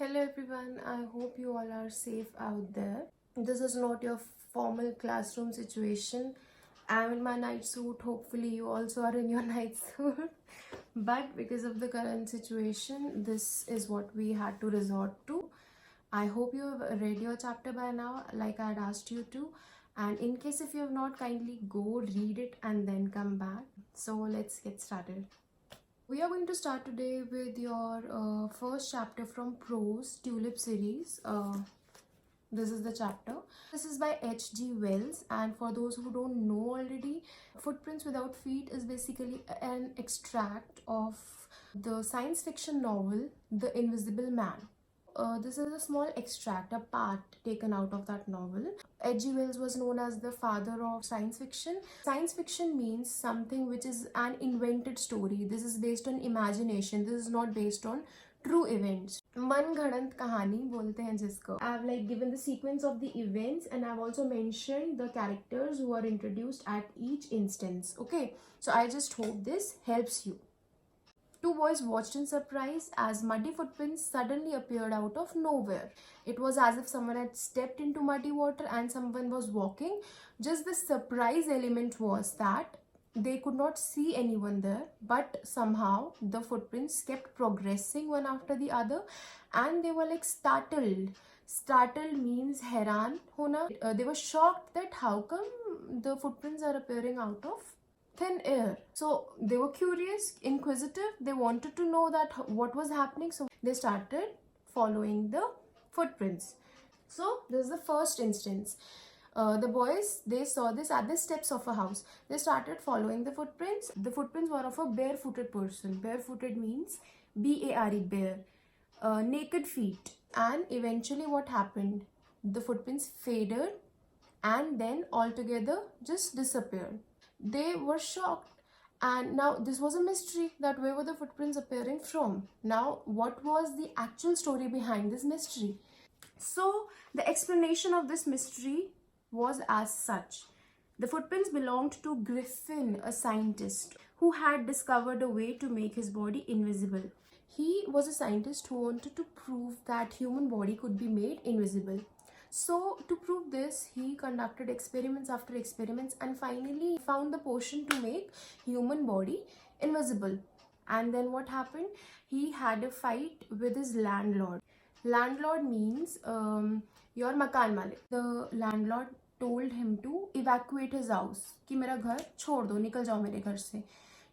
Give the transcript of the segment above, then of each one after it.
Hello everyone, I hope you all are safe out there. This is not your formal classroom situation. I'm in my night suit. Hopefully, you also are in your night suit. But because of the current situation, this is what we had to resort to. I hope you have read your chapter by now, like I had asked you to. And in case if you have not, kindly go read it and then come back. So let's get started. We are going to start today with your first chapter from Prose Tulip series. This is the chapter. This is by H.G. Wells, and for those who don't know already, Footprints Without Feet is basically an extract of the science fiction novel The Invisible Man. This is a small extract, a part taken out of that novel. H.G. Wells was known as the father of science fiction. Science fiction means something which is an invented story. This is based on imagination. This is not based on true events. मन घड़ंत कहानी बोलते हैं जिसको. I have given the sequence of the events, and I have also mentioned the characters who are introduced at each instance. Okay, so I just hope this helps you. Two boys watched in surprise as muddy footprints suddenly appeared out of nowhere. It was as if someone had stepped into muddy water and someone was walking. Just the surprise element was that they could not see anyone there, but somehow the footprints kept progressing one after the other, and they were startled. Startled means हैरान होना. They were shocked that how come the footprints are appearing out of thin air. So they were curious, inquisitive. They wanted to know that what was happening. So they started following the footprints. So this is the first instance. The boys, they saw this at the steps of a house. They started following the footprints. The footprints were of a barefooted person. Barefooted means B-A-R-E, bare. Naked feet. And eventually what happened? The footprints faded and then altogether just disappeared. They were shocked, and now this was a mystery that where were the footprints appearing from. Now what was the actual story behind this mystery? So the explanation of this mystery was as such. The footprints belonged to Griffin, a scientist who had discovered a way to make his body invisible. He was a scientist who wanted to prove that human body could be made invisible. So to prove this, he conducted experiments after experiments and finally found the potion to make human body invisible. And then what happened? He had a fight with his landlord. Landlord means your makan malik. The landlord told him to evacuate his house. कि मेरा घर छोड़ दो, निकल जाओ मेरे घर से.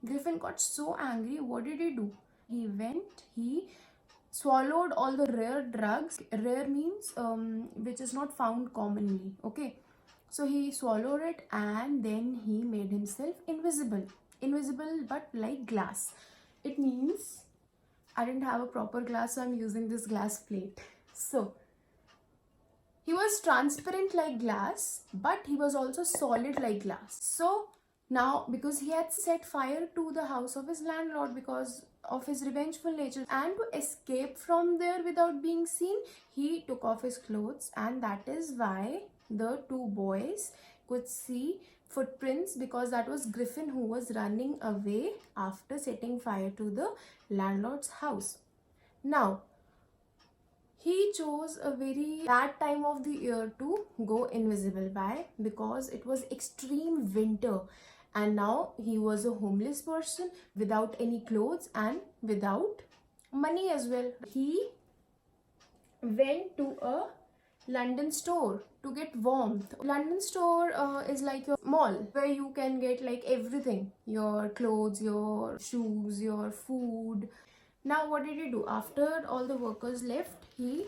Griffin got so angry. What did he do? He swallowed all the rare drugs. Rare means which is not found commonly. Okay, so he swallowed it and then he made himself invisible. Invisible but like glass. It means I didn't have a proper glass, so I'm using this glass plate. So he was transparent like glass, but he was also solid like glass. So now, because he had set fire to the house of his landlord because of his revengeful nature, and to escape from there without being seen, he took off his clothes, and that is why the two boys could see footprints, because that was Griffin who was running away after setting fire to the landlord's house. Now, he chose a very bad time of the year to go invisible. Why? Because it was extreme winter, and now he was a homeless person without any clothes and without money as well. He went to a London store to get warmth. London store is like your mall where you can get everything, your clothes, your shoes, your food. Now what did he do? After all the workers left, he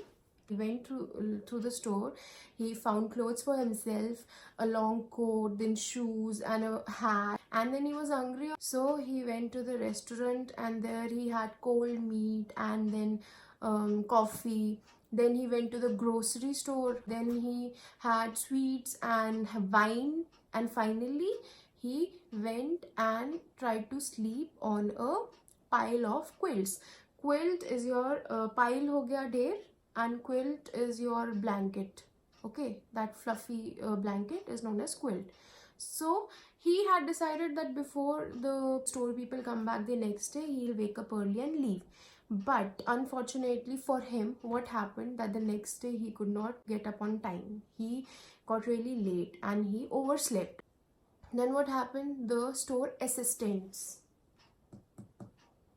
went through the store. He found clothes for himself, a long coat, then shoes and a hat, and then he was hungry, so he went to the restaurant, and there he had cold meat and then coffee. Then he went to the grocery store, then he had sweets and wine, and finally he went and tried to sleep on a pile of quilts. Quilt is your pile ho gaya ढेर, and quilt is your blanket. Okay, that fluffy blanket is known as quilt. So he had decided that before the store people come back the next day, he'll wake up early and leave. But unfortunately for him, what happened that the next day he could not get up on time. He got really late and he overslept. Then what happened? The store assistants,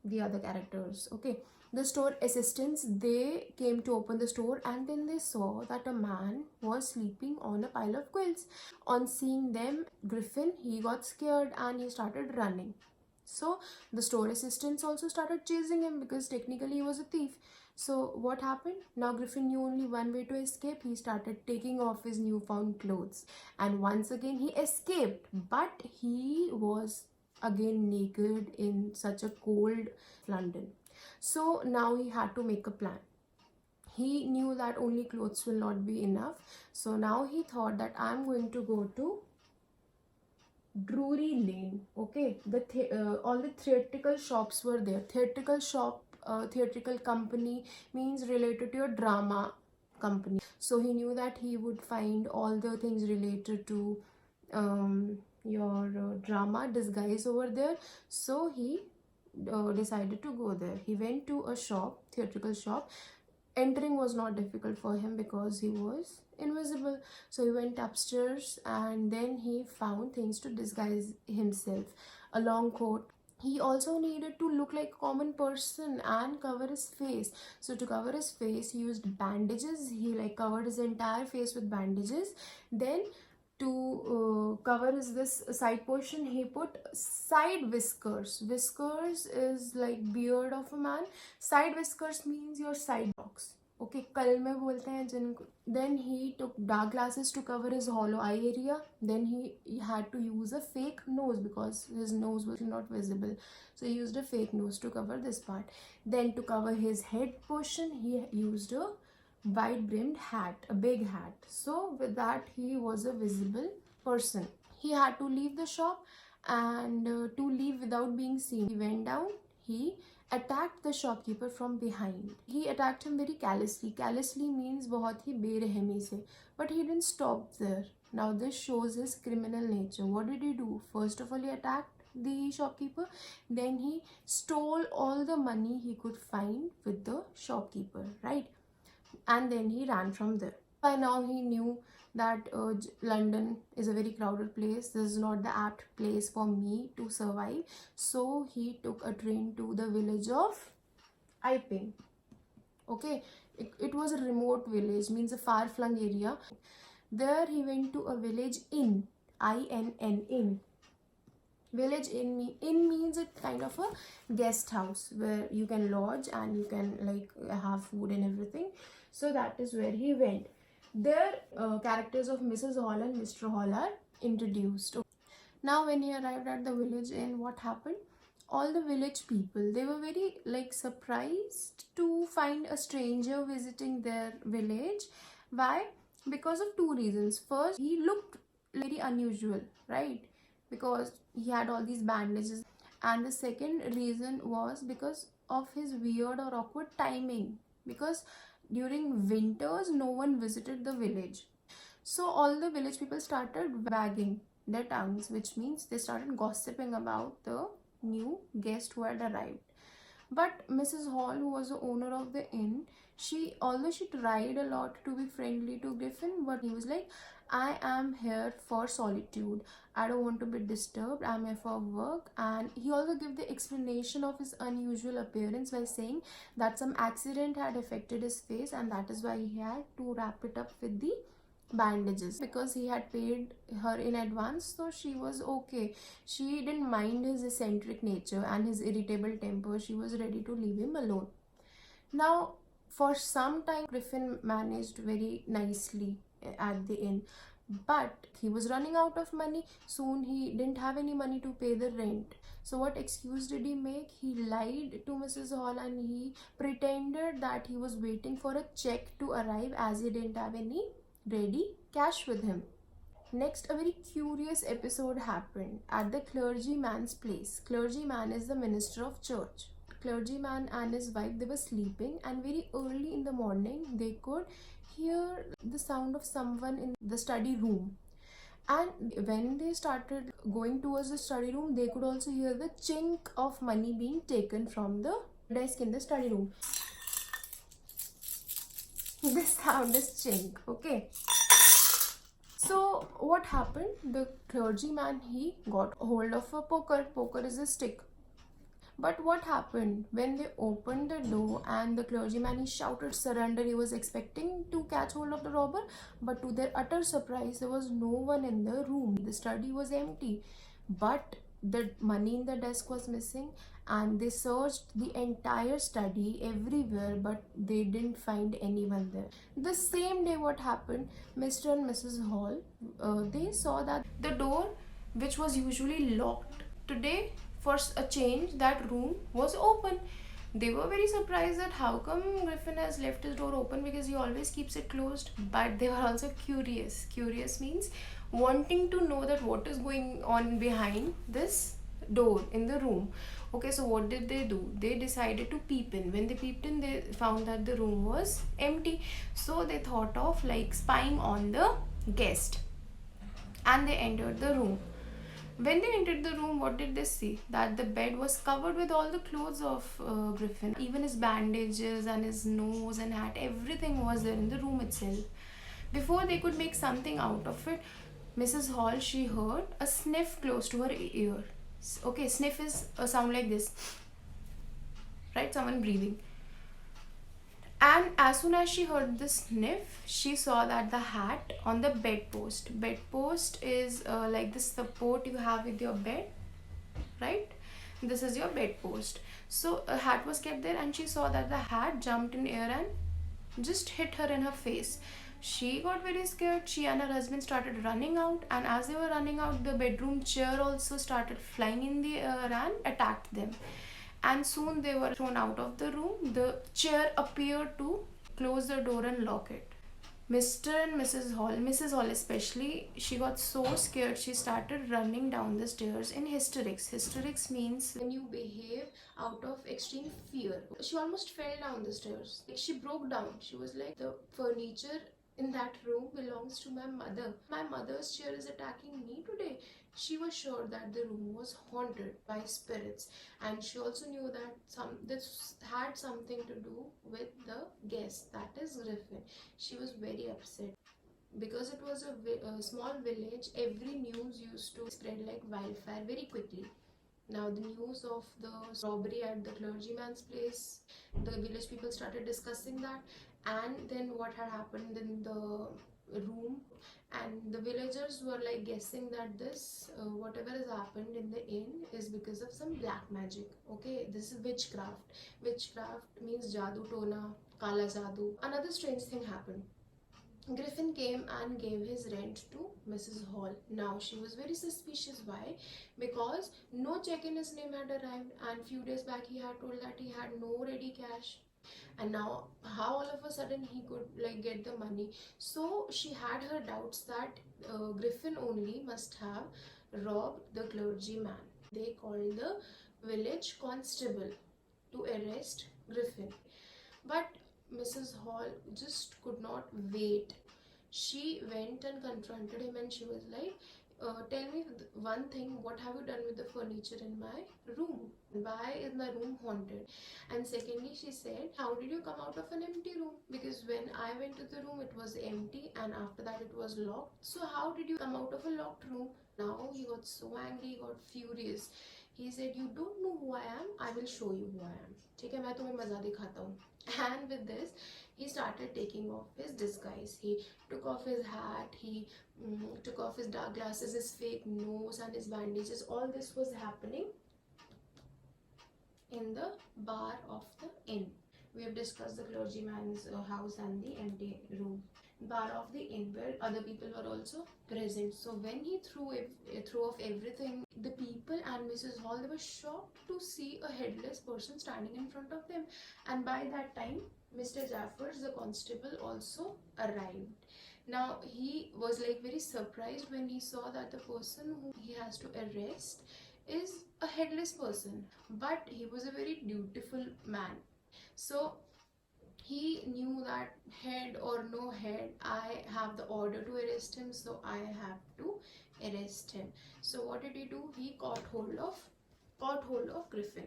the other characters, okay, the store assistants, they came to open the store, and then they saw that a man was sleeping on a pile of quilts. On seeing them, Griffin, he got scared and he started running. So the store assistants also started chasing him because technically he was a thief. So what happened? Now Griffin knew only one way to escape. He started taking off his newfound clothes, and once again he escaped, but he was again naked in such a cold London. So now he had to make a plan. He knew that only clothes will not be enough. So now he thought that I'm going to go to Drury Lane. Okay, all the theatrical shops were there. Theatrical company means related to your drama company. So he knew that he would find all the things related to your drama disguise over there. So he decided to go there. He went to a shop, theatrical shop. Entering was not difficult for him because he was invisible. So he went upstairs and then he found things to disguise himself. A long coat. He also needed to look like a common person and cover his face. So to cover his face, he used bandages. He like covered his entire face with bandages. Then to cover this side portion, he put side whiskers. Whiskers is like beard of a man. Side whiskers means your side locks. Okay, कल में बोलते हैं जिनको. Then he took dark glasses to cover his hollow eye area. Then he had to use a fake nose because his nose was not visible. So he used a fake nose to cover this part. Then to cover his head portion, he used a wide brimmed hat, a big hat. So with that he was a visible person. He had to leave the shop, and to leave without being seen, he went down. He attacked the shopkeeper from behind. He attacked him very callously. Callously means बहुत ही बेरहमी से. But he didn't stop there. Now this shows his criminal nature. What did he do? First of all, he attacked the shopkeeper. Then he stole all the money he could find with the shopkeeper, right? And then he ran from there. By now he knew that London is a very crowded place. This is not the apt place for me to survive. So he took a train to the village of Iping. Okay, it was a remote village, means a far-flung area. There he went to a village inn, I-N-N, inn. Village inn means a kind of a guest house where you can lodge and you can like have food and everything. So that is where he went. There characters of Mrs. Hall and Mr. Hall are introduced. Now when he arrived at the village inn, what happened? All the village people, they were very like surprised to find a stranger visiting their village. Why? Because of two reasons. First, he looked very unusual, right? Because he had all these bandages. And the second reason was because of his weird or awkward timing. Because during winters, no one visited the village. So all the village people started wagging their tongues, which means they started gossiping about the new guest who had arrived. But Mrs. Hall, who was the owner of the inn, although she tried a lot to be friendly to Griffin, but he was like, I am here for solitude. I don't want to be disturbed. I'm here for work. And he also gave the explanation of his unusual appearance by saying that some accident had affected his face and that is why he had to wrap it up with the bandages. Because he had paid her in advance, so she was okay. She didn't mind his eccentric nature and his irritable temper. She was ready to leave him alone. Now, for some time, Griffin managed very nicely at the inn, but he was running out of money. Soon he didn't have any money to pay the rent. So what excuse did he make? He lied to Mrs. Hall and he pretended that he was waiting for a check to arrive as he didn't have any ready cash with him. Next, a very curious episode happened at the clergyman's place. Clergyman is the minister of church. Clergyman and his wife, they were sleeping, and very early in the morning they could hear the sound of someone in the study room. And when they started going towards the study room, they could also hear the chink of money being taken from the desk in the study room. This sound is chink, okay? So what happened? The clergyman, he got hold of a poker. Poker is a stick. But what happened when they opened the door and the clergyman, he shouted surrender? He was expecting to catch hold of the robber, but to their utter surprise, there was no one in the room. The study was empty, but the money in the desk was missing, and they searched the entire study everywhere, but they didn't find anyone there. The same day, what happened? Mr. and Mrs. Hall, they saw that the door, which was usually locked, today for a change that room was open. They were very surprised that how come Griffin has left his door open, because he always keeps it closed. But they were also curious. Curious means wanting to know that what is going on behind this door in the room. Okay, so what did they do? They decided to peep in. When they peeped in, they found that the room was empty. So they thought of like spying on the guest, and they entered the room. When they entered the room, what did they see? That the bed was covered with all the clothes of Griffin. Even his bandages and his nose and hat, everything was there in the room itself. Before they could make something out of it, Mrs. Hall, she heard a sniff close to her ear. Okay, sniff is a sound like this, right? Someone breathing. And as soon as she heard the sniff, she saw that the hat on the bedpost. Bedpost is like the support you have with your bed, right? This is your bedpost. So a hat was kept there, and she saw that the hat jumped in air and just hit her in her face. She got very scared. She and her husband started running out, and as they were running out, the bedroom chair also started flying in the air and attacked them. And soon they were thrown out of the room. The chair appeared to close the door and lock it. Mr. and Mrs. Hall especially, she got so scared she started running down the stairs in hysterics. Hysterics means when you behave out of extreme fear. She almost fell down the stairs. Like she broke down. She was like, the furniture in that room belongs to my mother. My mother's chair is attacking me today. She was sure that the room was haunted by spirits, and she also knew that this had something to do with the guest, that is Griffin. She was very upset. Because it was a small village, every news used to spread like wildfire very quickly. Now the news of the robbery at the clergyman's place, the village people started discussing that, and then what had happened in the room, and the villagers were like guessing that this whatever has happened in the inn is because of some black magic. Okay, this is witchcraft. Witchcraft means jadoo tona, kala jadoo. Another strange thing happened. Griffin came and gave his rent to Mrs. Hall. Now she was very suspicious. Why? Because no check in his name had arrived, and few days back he had told that he had no ready cash. And now how all of a sudden he could like get the money? So she had her doubts that Griffin only must have robbed the clergyman. They called the village constable to arrest Griffin. But Mrs. Hall just could not wait. She went and confronted him, and she was like, tell me one thing, what have you done with the furniture in my room? Why is my room haunted? And secondly, she said, how did you come out of an empty room? Because when I went to the room, it was empty, and after that it was locked. So how did you come out of a locked room? Now he got so angry, he got furious. He said, you don't know who I am, I will show you who I am. ठीक है, मैं तुम्हें मजा दिखाता हूँ. And with this, he started taking off his disguise. He took off his hat, he took off his dark glasses, his fake nose, and his bandages. All this was happening in the bar of the inn. We have discussed the clergyman's house and the empty room. Bar of the inn, where other people were also present. So when he threw off everything, the people and Mrs. Hall, they were shocked to see a headless person standing in front of them. And by that time, Mr. Jaffers, the constable, also arrived. Now he was like very surprised when he saw that the person who he has to arrest is a headless person, but he was a very dutiful man. So he knew that head or no head, I have the order to arrest him, so I have to arrest him. So what did he do? He caught hold of Griffin.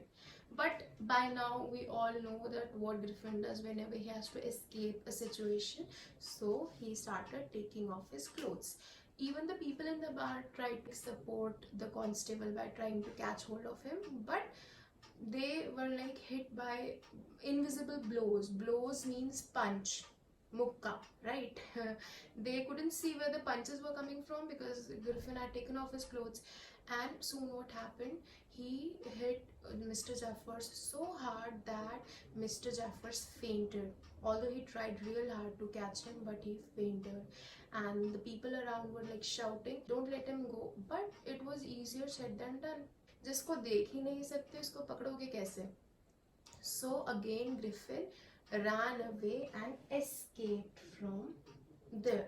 But by now we all know that what Griffin does whenever he has to escape a situation. So he started taking off his clothes. Even the people in the bar tried to support the constable by trying to catch hold of him, but they were like hit by invisible blows. Blows means punch, mukka, right? They couldn't see where the punches were coming from because Griffin had taken off his clothes. And soon what happened, he hit Mr. Jeffers so hard that Mr. Jeffers fainted. Although he tried real hard to catch him, but he fainted. And the people around were like shouting, don't let him go. But it was easier said than done. जिसको देख ही नहीं सकते उसको पकड़ोगे कैसे? So again Griffin ran away and escaped from there.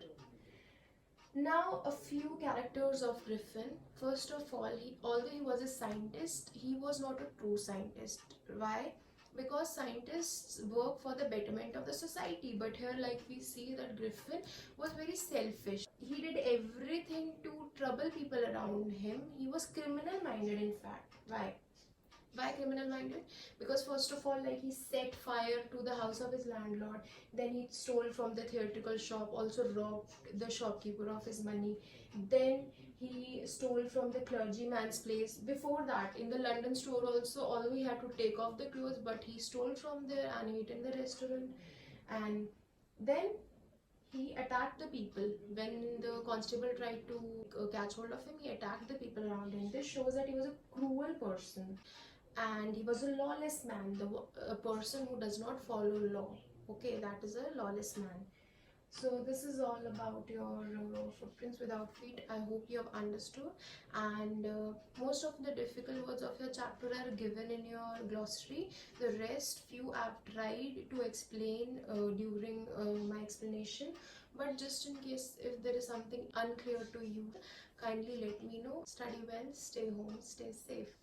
Now a few characters of Griffin. First of all, although he was a scientist, he was not a true scientist. Why? Because scientists work for the betterment of the society, but here like we see that Griffin was very selfish. He did everything to trouble people around him. He was criminal minded, in fact. Why criminal minded? Because first of all, like, he set fire to the house of his landlord, then he stole from the theatrical shop, also robbed the shopkeeper of his money, then he stole from the clergyman's place. Before that, in the London store also, although he had to take off the clothes, but he stole from there and ate in the restaurant. And then he attacked the people. When the constable tried to catch hold of him, he attacked the people around him. This shows that he was a cruel person and he was a lawless man, a person who does not follow law. Okay, that is a lawless man. So this is all about your footprints without feet. I hope you have understood, and most of the difficult words of your chapter are given in your glossary. The rest few I've tried to explain during my explanation, but just in case if there is something unclear to you, kindly let me know. Study well, stay home, stay safe.